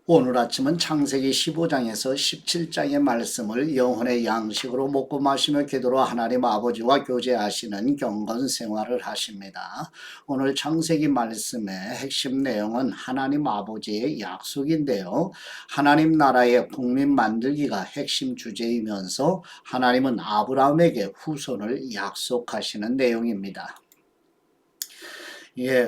오늘 아침은 창세기 15장에서 17장의 말씀을 영혼의 양식으로 먹고 마시며 기도로 하나님 아버지와 교제하시는 경건 생활을 하십니다. 오늘 창세기 말씀의 핵심 내용은 하나님 아버지의 약속인데요. 하나님 나라의 국민 만들기가 핵심 주제이면서 하나님은 아브라함에게 후손을 약속하시는 내용입니다.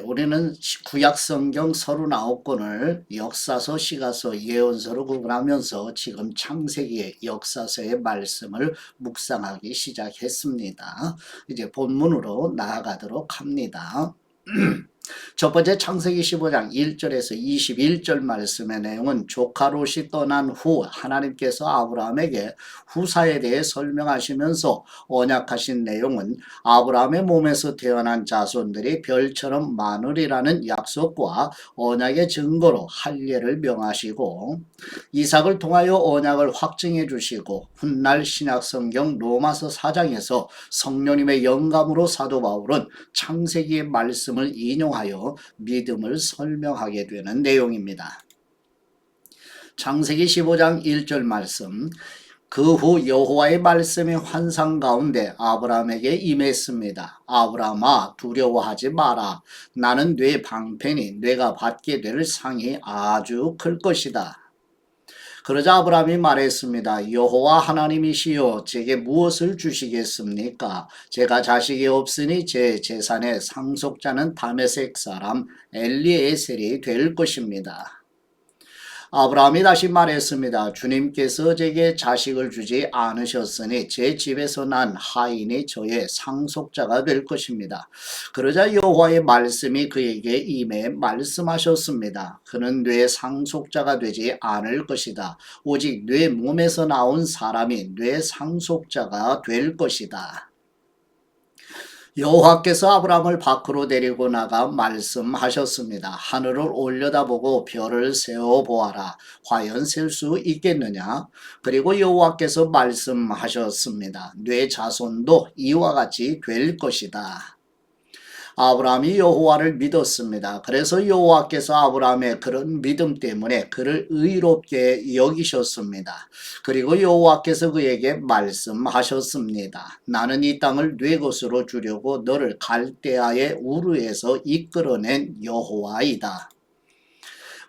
우리는 구약 성경 39권을 역사서, 시가서, 예언서로 구분하면서 지금 창세기의 역사서의 말씀을 묵상하기 시작했습니다. 이제 본문으로 나아가도록 합니다. 첫 번째 창세기 15장 1절에서 21절 말씀의 내용은 조카 롯이 떠난 후 하나님께서 아브라함에게 후사에 대해 설명하시면서 언약하신 내용은 아브라함의 몸에서 태어난 자손들이 별처럼 많으리라는 약속과 언약의 증거로 할례를 명하시고 이삭을 통하여 언약을 확증해 주시고 훗날 신약성경 로마서 4장에서 성령님의 영감으로 사도 바울은 창세기의 말씀을 인용하여 믿음을 설명하게 되는 내용입니다. 창세기 15장 1절 말씀, 그 후 여호와의 말씀이 환상 가운데 아브라함에게 임했습니다. 아브라함아, 두려워하지 마라. 나는 네 방편이 네가 받게 될 상이 아주 클 것이다. 그러자 아브라함이 말했습니다. 여호와 하나님이시여, 제게 무엇을 주시겠습니까? 제가 자식이 없으니 제 재산의 상속자는 다메섹 사람 엘리에셀이 될 것입니다. 아브라함이 다시 말했습니다. 주님께서 제게 자식을 주지 않으셨으니 제 집에서 난 하인이 저의 상속자가 될 것입니다. 그러자 여호와의 말씀이 그에게 임해 말씀하셨습니다. 그는 네 상속자가 되지 않을 것이다. 오직 네 몸에서 나온 사람이 네 상속자가 될 것이다. 여호와께서 아브라함을 밖으로 데리고 나가 말씀하셨습니다. 하늘을 올려다보고 별을 세어보아라. 과연 셀 수 있겠느냐? 그리고 여호와께서 말씀하셨습니다. 네 자손도 이와 같이 될 것이다. 아브라함이 여호와를 믿었습니다. 그래서 여호와께서 아브라함의 그런 믿음 때문에 그를 의롭게 여기셨습니다. 그리고 여호와께서 그에게 말씀하셨습니다. 나는 이 땅을 네 것으로 주려고 너를 갈대아의 우르에서 이끌어낸 여호와이다.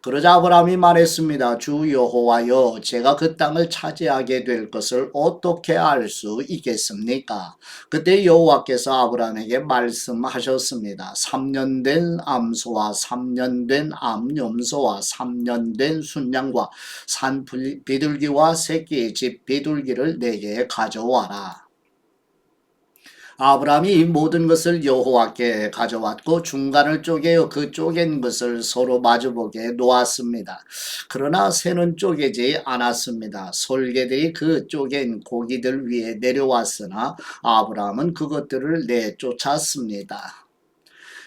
그러자 아브라함이 말했습니다. 주 여호와여, 제가 그 땅을 차지하게 될 것을 어떻게 알 수 있겠습니까? 그때 여호와께서 아브라함에게 말씀하셨습니다. 3년 된 암소와 3년 된 암염소와 3년 된 순양과 산 비둘기와 새끼의 집 비둘기를 내게 가져와라. 아브라함이 이 모든 것을 여호와께 가져왔고 중간을 쪼개어 그 쪼갠 것을 서로 마주보게 놓았습니다. 그러나 새는 쪼개지 않았습니다. 솔개들이 그 쪼갠 고기들 위에 내려왔으나 아브라함은 그것들을 내쫓았습니다.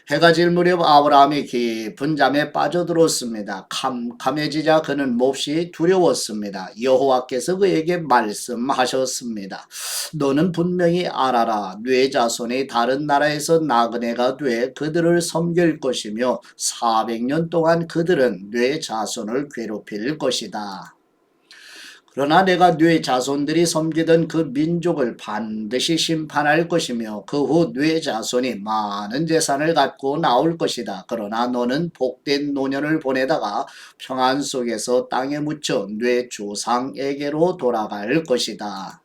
해가 질 무렵 아브라함이 깊은 잠에 빠져들었습니다. 캄캄해지자 그는 몹시 두려웠습니다. 여호와께서 그에게 말씀하셨습니다. 너는 분명히 알아라. 네 자손이 다른 나라에서 나그네가 돼 그들을 섬길 것이며 400년 동안 그들은 네 자손을 괴롭힐 것이다. 그러나 내가 네 자손들이 섬기던 그 민족을 반드시 심판할 것이며 그 후 네 자손이 많은 재산을 갖고 나올 것이다. 그러나 너는 복된 노년을 보내다가 평안 속에서 땅에 묻혀 네 조상에게로 돌아갈 것이다.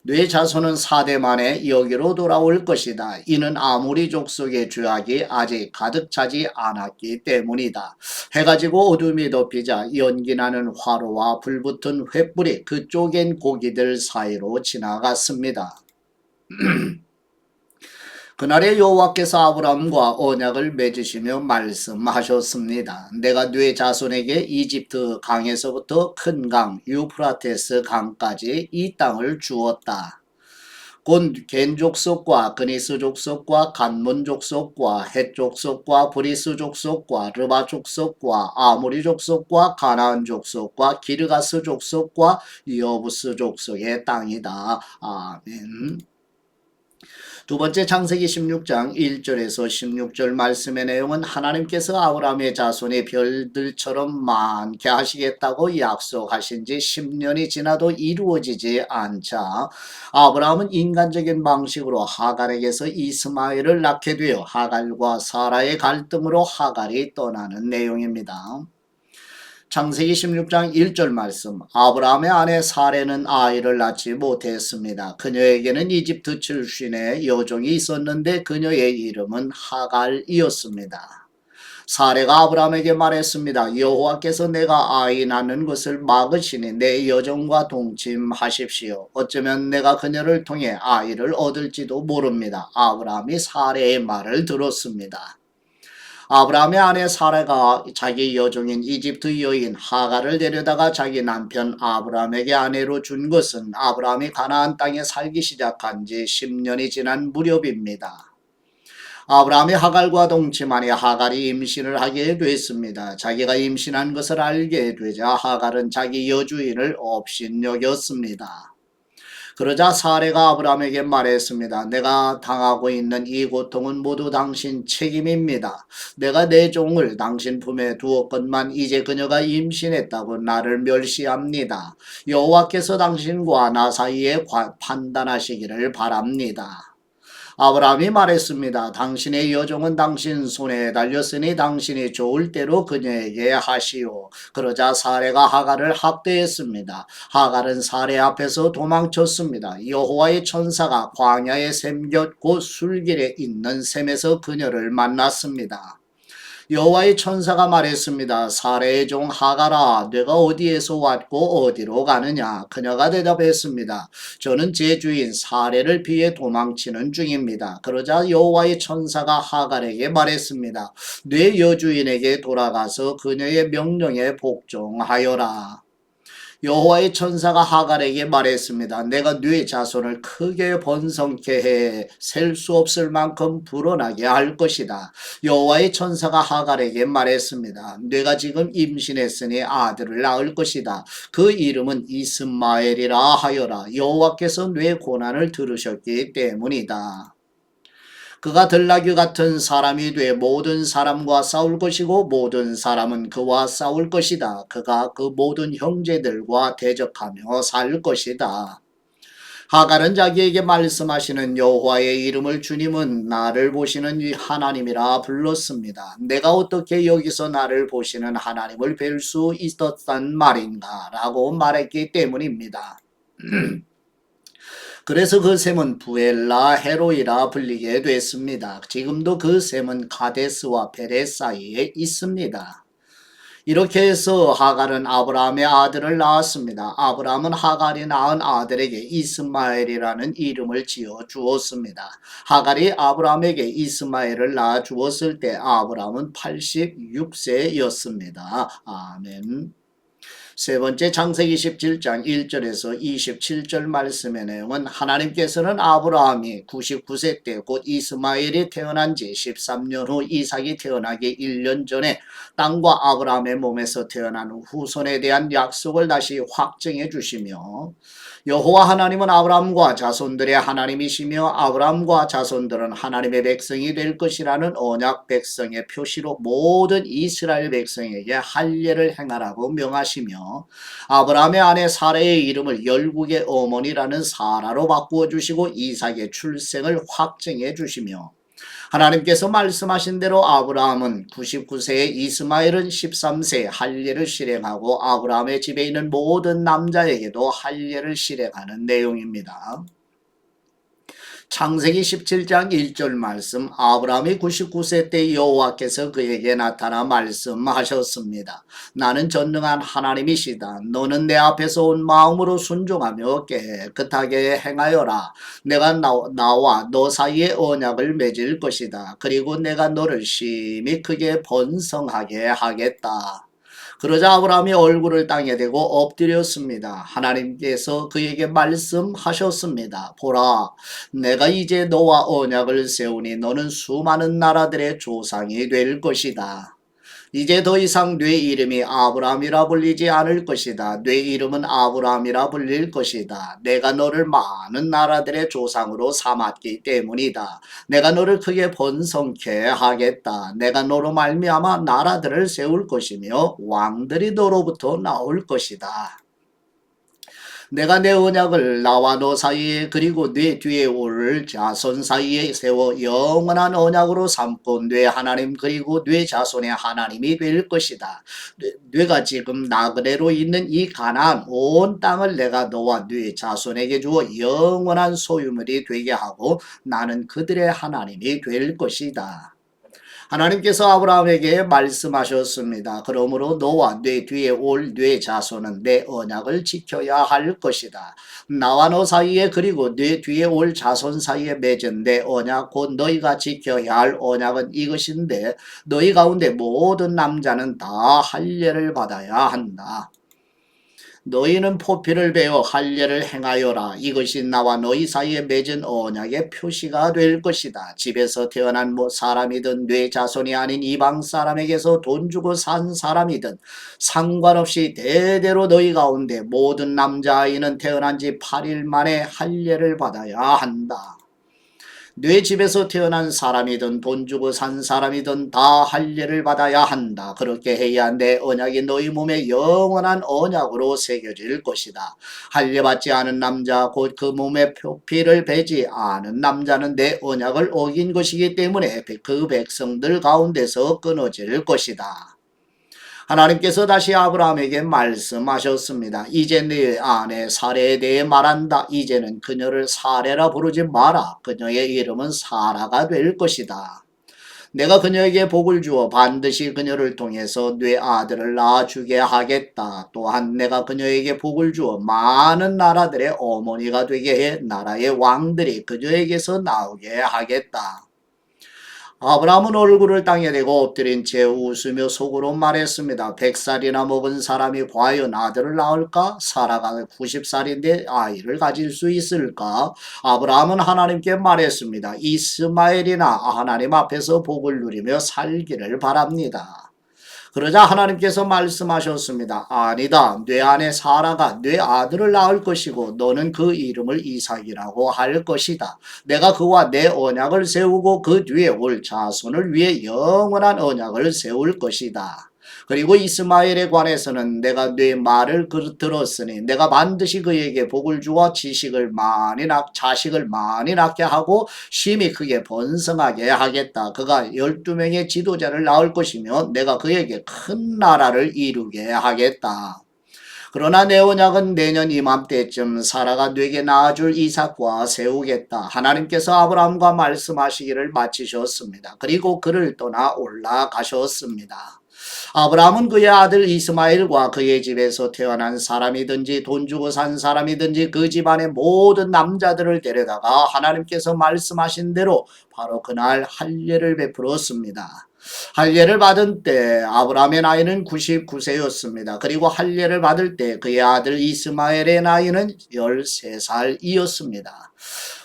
네 자손은 4대 만에 여기로 돌아올 것이다. 이는 아모리 족속의 죄악이 아직 가득 차지 않았기 때문이다. 해가 지고 어둠이 덮이자 연기나는 화로와 불붙은 횃불이 그 쪼갠 고기들 사이로 지나갔습니다. 그날에 여호와께서 아브라함과 언약을 맺으시며 말씀하셨습니다. 내가 네 자손에게 이집트 강에서부터 큰 강 유프라테스 강까지 이 땅을 주었다. 곧 겐 족속과 그니스 족속과 간문 족속과 헷 족속과 브리스 족속과 르바 족속과 아모리 족속과 가나안 족속과 기르가스 족속과 여부스 족속의 땅이다. 아멘. 두 번째 창세기 16장 1절에서 16절 말씀의 내용은 하나님께서 아브라함의 자손이 별들처럼 많게 하시겠다고 약속하신 지 10년이 지나도 이루어지지 않자 아브라함은 인간적인 방식으로 하갈에게서 이스마엘을 낳게 되어 하갈과 사라의 갈등으로 하갈이 떠나는 내용입니다. 창세기 16장 1절 말씀. 아브라함의 아내 사레는 아이를 낳지 못했습니다. 그녀에게는 이집트 출신의 여종이 있었는데 그녀의 이름은 하갈이었습니다. 사레가 아브라함에게 말했습니다. 여호와께서 내가 아이 낳는 것을 막으시니 내 여종과 동침하십시오. 어쩌면 내가 그녀를 통해 아이를 얻을지도 모릅니다. 아브라함이 사레의 말을 들었습니다. 아브라함의 아내 사라가 자기 여종인 이집트 여인 하갈을 데려다가 자기 남편 아브라함에게 아내로 준 것은 아브라함이 가나안 땅에 살기 시작한 지 10년이 지난 무렵입니다. 아브라함이 하갈과 동침하니 하갈이 임신을 하게 됐습니다. 자기가 임신한 것을 알게 되자 하갈은 자기 여주인을 업신여겼습니다. 그러자 사레가 아브라함에게 말했습니다. 내가 당하고 있는 이 고통은 모두 당신 책임입니다. 내가 내 종을 당신 품에 두었건만 이제 그녀가 임신했다고 나를 멸시합니다. 여호와께서 당신과 나 사이에 판단하시기를 바랍니다. 아브라함이 말했습니다. 당신의 여종은 당신 손에 달렸으니 당신이 좋을 대로 그녀에게 하시오. 그러자 사레가 하갈을 학대했습니다. 하갈은 사레 앞에서 도망쳤습니다. 여호와의 천사가 광야의 샘곁 곧 술길에 있는 샘에서 그녀를 만났습니다. 여호와의 천사가 말했습니다. 사레의 종 하갈아, 내가 어디에서 왔고 어디로 가느냐? 그녀가 대답했습니다. 저는 제 주인 사레를 피해 도망치는 중입니다. 그러자 여호와의 천사가 하갈에게 말했습니다. 내 여주인에게 돌아가서 그녀의 명령에 복종하여라. 여호와의 천사가 하갈에게 말했습니다. 내가 네 자손을 크게 번성케 해 셀 수 없을 만큼 불어나게 할 것이다. 여호와의 천사가 하갈에게 말했습니다. 네가 지금 임신했으니 아들을 낳을 것이다. 그 이름은 이스마엘이라 하여라. 여호와께서 네 고난을 들으셨기 때문이다. 그가 들나귀 같은 사람이 돼 모든 사람과 싸울 것이고 모든 사람은 그와 싸울 것이다. 그가 그 모든 형제들과 대적하며 살 것이다. 하갈은 자기에게 말씀하시는 여호와의 이름을 주님은 나를 보시는 하나님이라 불렀습니다. 내가 어떻게 여기서 나를 보시는 하나님을 뵐 수 있었단 말인가? 라고 말했기 때문입니다. 그래서 그 샘은 부엘라 헤로이라 불리게 됐습니다. 지금도 그 샘은 가데스와 베레 사이에 있습니다. 이렇게 해서 하갈은 아브라함의 아들을 낳았습니다. 아브라함은 하갈이 낳은 아들에게 이스마엘이라는 이름을 지어 주었습니다. 하갈이 아브라함에게 이스마엘을 낳아 주었을 때 아브라함은 86세였습니다. 아멘. 세 번째 창세기 17장 1절에서 27절 말씀의 내용은 하나님께서는 아브라함이 99세 때 곧 이스마엘이 태어난 지 13년 후 이삭이 태어나기 1년 전에 땅과 아브라함의 몸에서 태어난 후손에 대한 약속을 다시 확정해 주시며 여호와 하나님은 아브라함과 자손들의 하나님이시며 아브라함과 자손들은 하나님의 백성이 될 것이라는 언약 백성의 표시로 모든 이스라엘 백성에게 할례를 행하라고 명하시며 아브라함의 아내 사라의 이름을 열국의 어머니라는 사라로 바꾸어 주시고 이삭의 출생을 확정해 주시며 하나님께서 말씀하신 대로 아브라함은 99세에 이스마엘은 13세에 할례를 실행하고 아브라함의 집에 있는 모든 남자에게도 할례를 실행하는 내용입니다. 창세기 17장 1절 말씀. 아브라함이 99세 때 여호와께서 그에게 나타나 말씀하셨습니다. 나는 전능한 하나님이시다. 너는 내 앞에서 온 마음으로 순종하며 깨끗하게 행하여라. 내가 나와 너 사이에 언약을 맺을 것이다. 그리고 내가 너를 심히 크게 번성하게 하겠다. 그러자 아브라함이 얼굴을 땅에 대고 엎드렸습니다. 하나님께서 그에게 말씀하셨습니다. 보라, 내가 이제 너와 언약을 세우니 너는 수많은 나라들의 조상이 될 것이다. 이제 더 이상 네 이름이 아브라함이라 불리지 않을 것이다. 네 이름은 아브라함이라 불릴 것이다. 내가 너를 많은 나라들의 조상으로 삼았기 때문이다. 내가 너를 크게 번성케 하겠다. 내가 너로 말미암아 나라들을 세울 것이며 왕들이 너로부터 나올 것이다. 내가 내 언약을 나와 너 사이에 그리고 네 뒤에 올 자손 사이에 세워 영원한 언약으로 삼고 네 하나님 그리고 네 자손의 하나님이 될 것이다. 네가 지금 나그네로 있는 이 가나안 온 땅을 내가 너와 네 자손에게 주어 영원한 소유물이 되게 하고 나는 그들의 하나님이 될 것이다. 하나님께서 아브라함에게 말씀하셨습니다. 그러므로 너와 네 뒤에 올 네 자손은 내 언약을 지켜야 할 것이다. 나와 너 사이에 그리고 네 뒤에 올 자손 사이에 맺은 내 언약 곧 너희가 지켜야 할 언약은 이것인데 너희 가운데 모든 남자는 다 할례를 받아야 한다. 너희는 포피를 베어 할례를 행하여라. 이것이 나와 너희 사이에 맺은 언약의 표시가 될 것이다. 집에서 태어난 사람이든 네 자손이 아닌 이방 사람에게서 돈 주고 산 사람이든 상관없이 대대로 너희 가운데 모든 남자아이는 태어난 지 8일 만에 할례를 받아야 한다. 네 집에서 태어난 사람이든 돈 주고 산 사람이든 다 할례를 받아야 한다. 그렇게 해야 내 언약이 너희 몸에 영원한 언약으로 새겨질 것이다. 할례 받지 않은 남자 곧 그 몸에 표피를 베지 않은 남자는 내 언약을 어긴 것이기 때문에 그 백성들 가운데서 끊어질 것이다. 하나님께서 다시 아브라함에게 말씀하셨습니다. 이제 네 아내 사레에 대해 말한다. 이제는 그녀를 사레라 부르지 마라. 그녀의 이름은 사라가 될 것이다. 내가 그녀에게 복을 주어 반드시 그녀를 통해서 네 아들을 낳아주게 하겠다. 또한 내가 그녀에게 복을 주어 많은 나라들의 어머니가 되게 해 나라의 왕들이 그녀에게서 나오게 하겠다. 아브라함은 얼굴을 땅에 대고 엎드린 채 웃으며 속으로 말했습니다. 100살이나 먹은 사람이 과연 아들을 낳을까? 사라가 90살인데 아이를 가질 수 있을까? 아브라함은 하나님께 말했습니다. 이스마엘이나 하나님 앞에서 복을 누리며 살기를 바랍니다. 그러자 하나님께서 말씀하셨습니다. 아니다. 네 아내 사라가 네 아들을 낳을 것이고 너는 그 이름을 이삭이라고 할 것이다. 내가 그와 내 언약을 세우고 그 뒤에 올 자손을 위해 영원한 언약을 세울 것이다. 그리고 이스마엘에 관해서는 내가 네 말을 들었으니 내가 반드시 그에게 복을 주어 자식을 많이 낳게 하고 심히 크게 번성하게 하겠다. 그가 12명의 지도자를 낳을 것이며 내가 그에게 큰 나라를 이루게 하겠다. 그러나 내 언약은 내년 이맘때쯤 사라가 네게 낳아줄 이삭과 세우겠다. 하나님께서 아브라함과 말씀하시기를 마치셨습니다. 그리고 그를 떠나 올라가셨습니다. 아브라함은 그의 아들 이스마엘과 그의 집에서 태어난 사람이든지 돈 주고 산 사람이든지 그 집안의 모든 남자들을 데려다가 하나님께서 말씀하신 대로 바로 그날 할례를 베풀었습니다. 할례를 받은 때 아브라함의 나이는 99세였습니다. 그리고 할례를 받을 때 그의 아들 이스마엘의 나이는 13살이었습니다.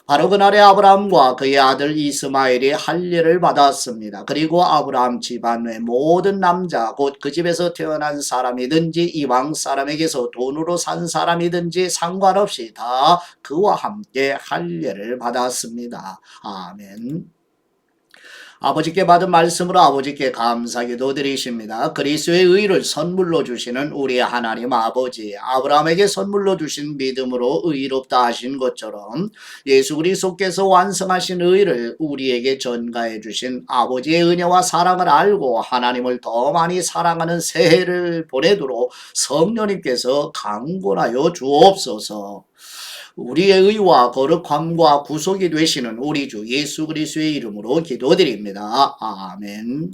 바로 그날에 아브라함과 그의 아들 이스마엘이 할례를 받았습니다. 그리고 아브라함 집안의 모든 남자 곧 그 집에서 태어난 사람이든지 이방 사람에게서 돈으로 산 사람이든지 상관없이 다 그와 함께 할례를 받았습니다. 아멘. 아버지께 받은 말씀으로 아버지께 감사기도 드리십니다. 그리스도의 의를 선물로 주시는 우리 하나님 아버지, 아브라함에게 선물로 주신 믿음으로 의롭다 하신 것처럼 예수 그리스도께서 완성하신 의를 우리에게 전가해 주신 아버지의 은혜와 사랑을 알고 하나님을 더 많이 사랑하는 새해를 보내도록 성령님께서 강권하여 주옵소서. 우리의 의와 거룩함과 구속이 되시는 우리 주 예수 그리스도의 이름으로 기도드립니다. 아멘.